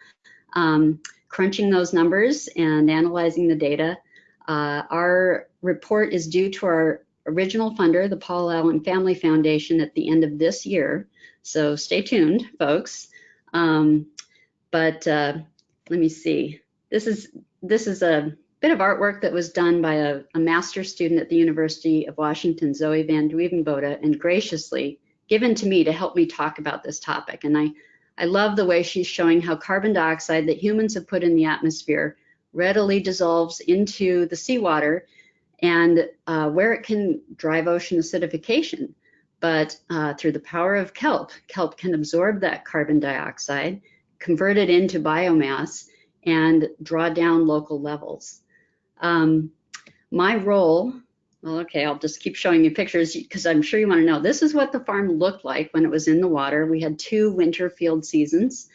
crunching those numbers and analyzing the data. Our report is due to our original funder, the Paul Allen Family Foundation, at the end of this year. So stay tuned, folks. But let me see. This is a bit of artwork that was done by a master's student at the University of Washington, Zoe Van Duivenbode, and graciously given to me to help me talk about this topic. And I love the way she's showing how carbon dioxide that humans have put in the atmosphere readily dissolves into the seawater and where it can drive ocean acidification. But through the power of kelp can absorb that carbon dioxide, convert it into biomass, and draw down local levels. My role, well, okay, I'll just keep showing you pictures because I'm sure you want to know. This is what the farm looked like when it was in the water. We had 2 winter field seasons.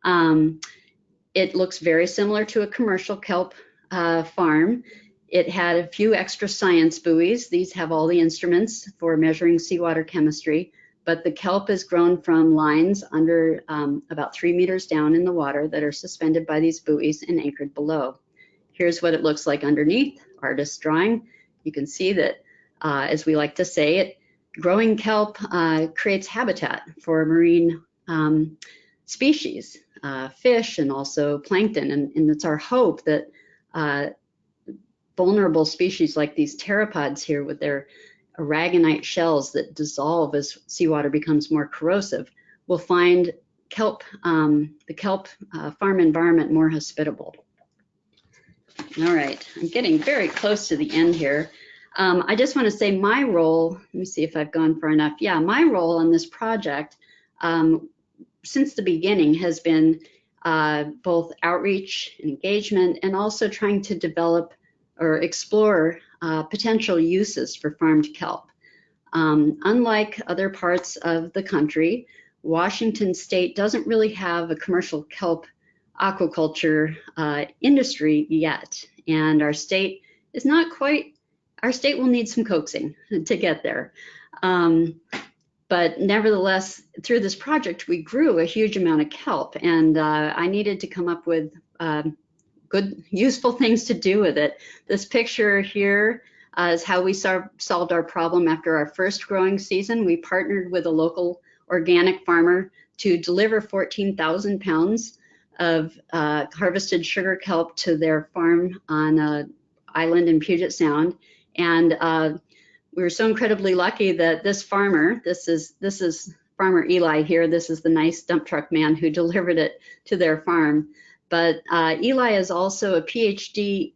It looks very similar to a commercial kelp farm. It had a few extra science buoys. These have all the instruments for measuring seawater chemistry, but the kelp is grown from lines under about 3 meters down in the water that are suspended by these buoys and anchored below. Here's what it looks like underneath, artist's drawing. You can see that, as we like to say, growing kelp creates habitat for marine species, fish, and also plankton. And it's our hope that vulnerable species like these pteropods here with their aragonite shells that dissolve as seawater becomes more corrosive will find kelp, the kelp farm environment more hospitable. All right, I'm getting very close to the end here. I just want to say my role, let me see if I've gone far enough. Yeah, my role on this project since the beginning has been both outreach and engagement, and also trying to develop or explore potential uses for farmed kelp. Unlike other parts of the country, Washington State doesn't really have a commercial kelp aquaculture industry yet, and our state is not quite, our state will need some coaxing to get there. But nevertheless, through this project, we grew a huge amount of kelp, and I needed to come up with good, useful things to do with it. This picture here is how we solved our problem after our first growing season. We partnered with a local organic farmer to deliver 14,000 pounds of harvested sugar kelp to their farm on an island in Puget Sound. And we were so incredibly lucky that this farmer, this is Farmer Eli here, this is the nice dump truck man who delivered it to their farm. But Eli is also a PhD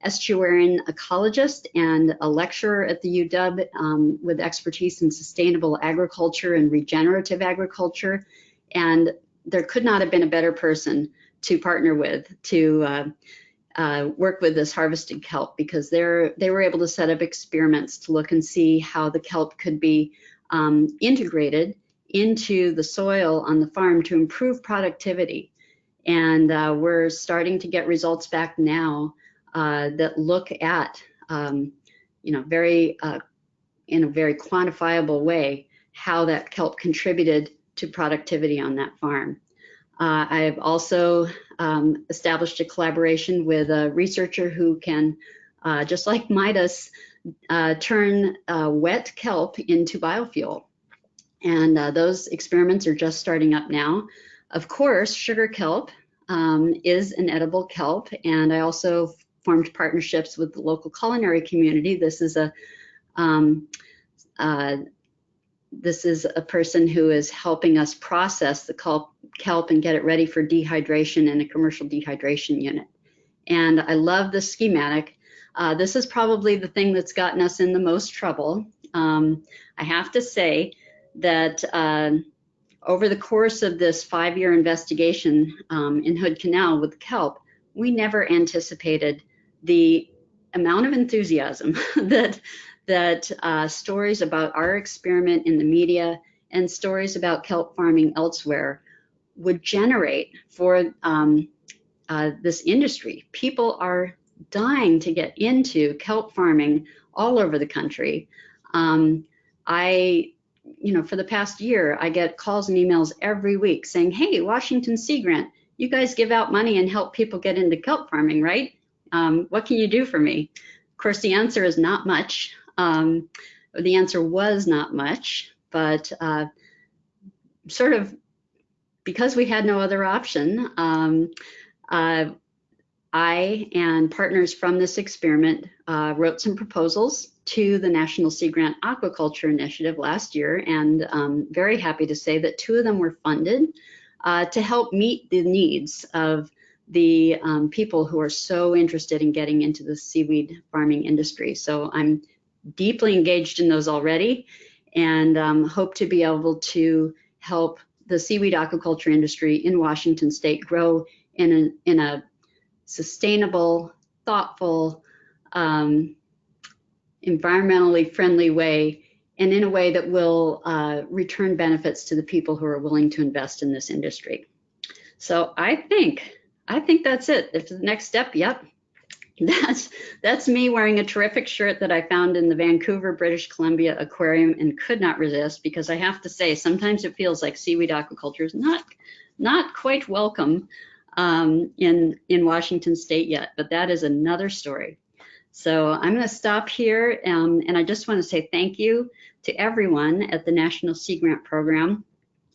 estuarine ecologist and a lecturer at the UW with expertise in sustainable agriculture and regenerative agriculture. And there could not have been a better person to partner with to work with this harvested kelp, because they were able to set up experiments to look and see how the kelp could be integrated into the soil on the farm to improve productivity. And we're starting to get results back now that look at, you know, in a very quantifiable way, how that kelp contributed to productivity on that farm. I've also established a collaboration with a researcher who can, just like Midas, turn wet kelp into biofuel. And those experiments are just starting up now. Of course, sugar kelp is an edible kelp, and I also formed partnerships with the local culinary community. This is a person who is helping us process the kelp and get it ready for dehydration in a commercial dehydration unit. And I love this schematic. This is probably the thing that's gotten us in the most trouble. I have to say that over the course of this 5-year investigation in Hood Canal with kelp, we never anticipated the amount of enthusiasm that stories about our experiment in the media and stories about kelp farming elsewhere would generate for this industry. People are dying to get into kelp farming all over the country. You know, for the past year, I get calls and emails every week saying, hey, Washington Sea Grant, you guys give out money and help people get into kelp farming, right? What can you do for me? Of course, the answer is not much. The answer was not much, but sort of because we had no other option, I and partners from this experiment wrote some proposals to the National Sea Grant Aquaculture Initiative last year, and I'm very happy to say that 2 of them were funded to help meet the needs of the people who are so interested in getting into the seaweed farming industry. So I'm deeply engaged in those already, and hope to be able to help the seaweed aquaculture industry in Washington State grow in a sustainable, thoughtful, environmentally friendly way, and in a way that will return benefits to the people who are willing to invest in this industry. So I think that's it. If the next step, yep, that's me wearing a terrific shirt that I found in the Vancouver, British Columbia aquarium and could not resist, because I have to say sometimes it feels like seaweed aquaculture is not quite welcome in Washington State yet, but that is another story. So I'm going to stop here, and I just want to say thank you to everyone at the National Sea Grant Program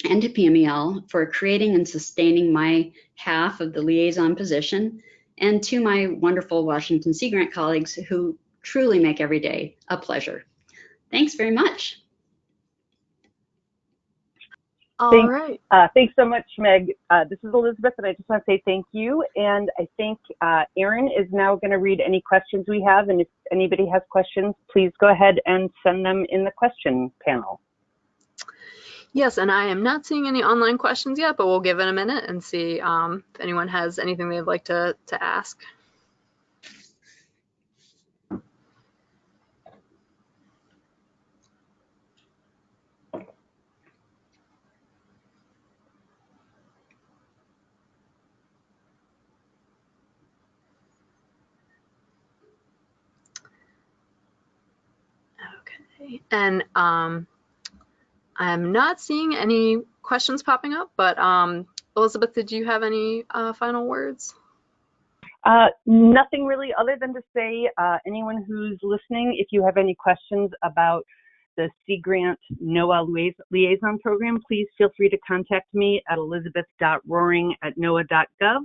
and to PMEL for creating and sustaining my half of the liaison position, and to my wonderful Washington Sea Grant colleagues who truly make every day a pleasure. Thanks very much. All right. Thanks so much, Meg. This is Elizabeth, and I just want to say thank you. And I think Erin is now going to read any questions we have. And if anybody has questions, please go ahead and send them in the question panel. Yes, and I am not seeing any online questions yet, but we'll give it a minute and see if anyone has anything they'd like to ask. Okay, and I'm not seeing any questions popping up, but Elizabeth, did you have any final words? Nothing really other than to say, anyone who's listening, if you have any questions about the Sea Grant NOAA Liaison Program, please feel free to contact me at elizabeth.roaring@noaa.gov.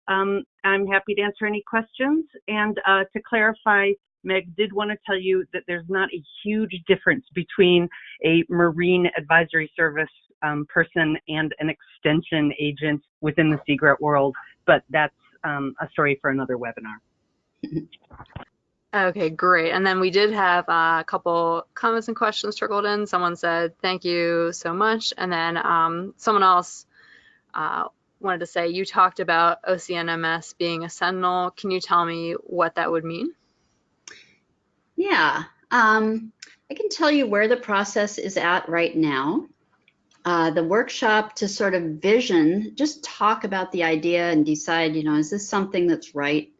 I'm happy to answer any questions. And to clarify, Meg did want to tell you that there's not a huge difference between a Marine Advisory Service person and an extension agent within the Sea Grant world, but that's a story for another webinar. Okay, great. And then we did have a couple comments and questions trickled in. Someone said, thank you so much. And then someone else wanted to say, you talked about OCNMS being a sentinel. Can you tell me what that would mean? Yeah, I can tell you where the process is at right now. The workshop to sort of vision, just talk about the idea and decide, you know, is this something that's right?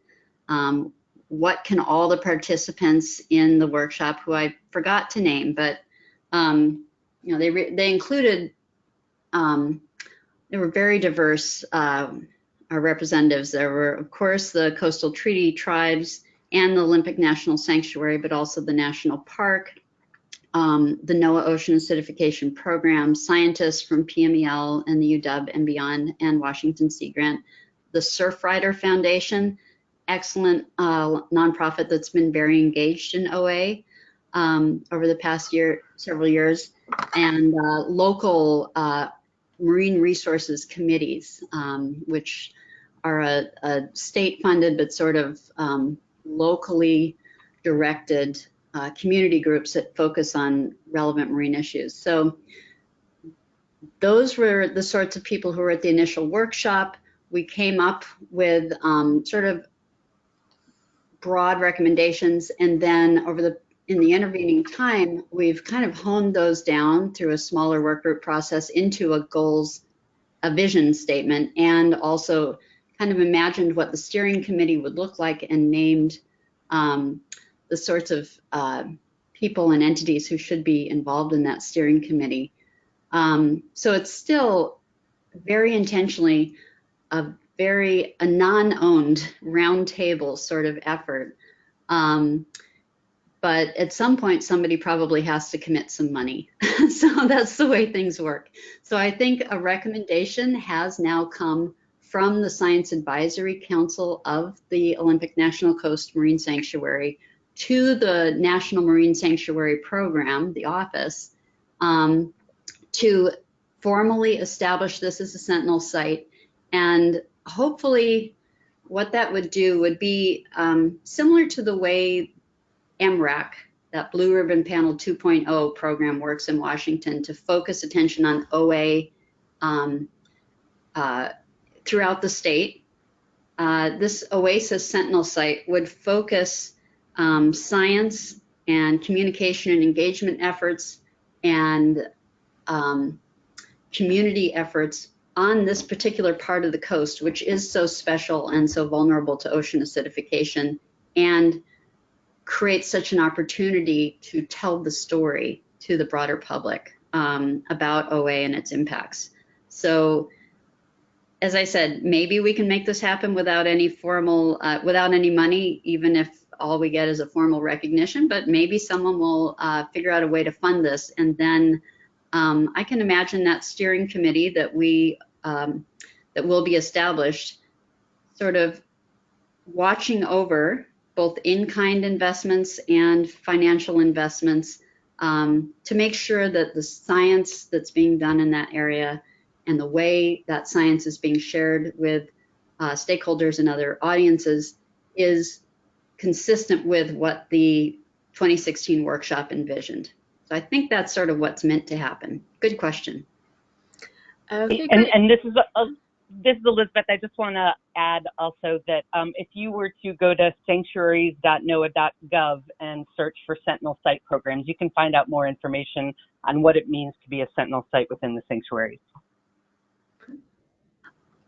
What can all the participants in the workshop, who I forgot to name, but you know, they included, they were very diverse representatives. There were, of course, the coastal treaty tribes and the Olympic National Sanctuary, but also the National Park, the NOAA Ocean Acidification Program, scientists from PMEL and the UW and beyond, and Washington Sea Grant, the Surfrider Foundation, excellent nonprofit that's been very engaged in OA over the past several years, and local marine resources committees, which are a state-funded but sort of locally directed community groups that focus on relevant marine issues. So those were the sorts of people who were at the initial workshop. We came up with sort of broad recommendations, and then in the intervening time, we've kind of honed those down through a smaller work group process into a vision statement, and also kind of imagined what the steering committee would look like and named the sorts of people and entities who should be involved in that steering committee. So it's still very intentionally a non-owned roundtable sort of effort. But at some point, somebody probably has to commit some money. So that's the way things work. So I think a recommendation has now come from the Science Advisory Council of the Olympic National Coast Marine Sanctuary to the National Marine Sanctuary Program, the office, to formally establish this as a Sentinel site. And hopefully what that would do would be similar to the way MRAC, that Blue Ribbon Panel 2.0 program, works in Washington to focus attention on OA throughout the state. This Oasis Sentinel site would focus science and communication and engagement efforts and community efforts on this particular part of the coast, which is so special and so vulnerable to ocean acidification, and create such an opportunity to tell the story to the broader public about OA and its impacts. So, as I said, maybe we can make this happen without any formal, without any money, even if all we get is a formal recognition, but maybe someone will figure out a way to fund this, and then I can imagine that steering committee that that will be established sort of watching over both in-kind investments and financial investments to make sure that the science that's being done in that area and the way that science is being shared with stakeholders and other audiences is consistent with what the 2016 workshop envisioned. So I think that's sort of what's meant to happen. Good question. Okay, great. And this is Elizabeth. I just want to add also that if you were to go to sanctuaries.noaa.gov and search for Sentinel Site programs, you can find out more information on what it means to be a Sentinel site within the sanctuaries.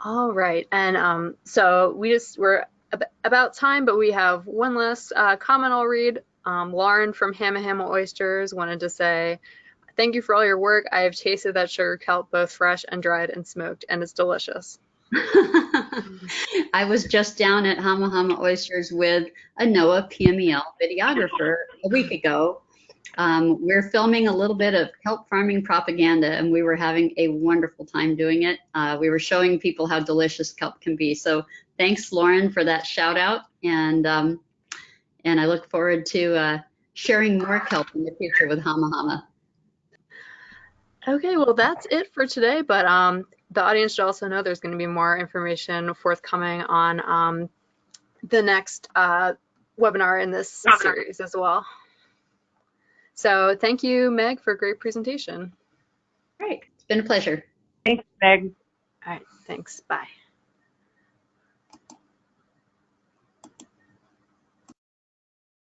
All right, and so we're about time, but we have one last comment I'll read. Lauren from Hamma Oysters wanted to say, thank you for all your work. I have tasted that sugar kelp, both fresh and dried and smoked, and it's delicious. I was just down at Hamma Oysters with a NOAA PMEL videographer a week ago. We're filming a little bit of kelp farming propaganda, and we were having a wonderful time doing it. We were showing people how delicious kelp can be. So thanks, Lauren, for that shout out. And I look forward to sharing more kelp in the future with Hamma. Okay, well, that's it for today, but the audience should also know there's going to be more information forthcoming on the next webinar in this series as well. So thank you, Meg, for a great presentation. Great, it's been a pleasure. Thanks, Meg. All right, thanks, bye.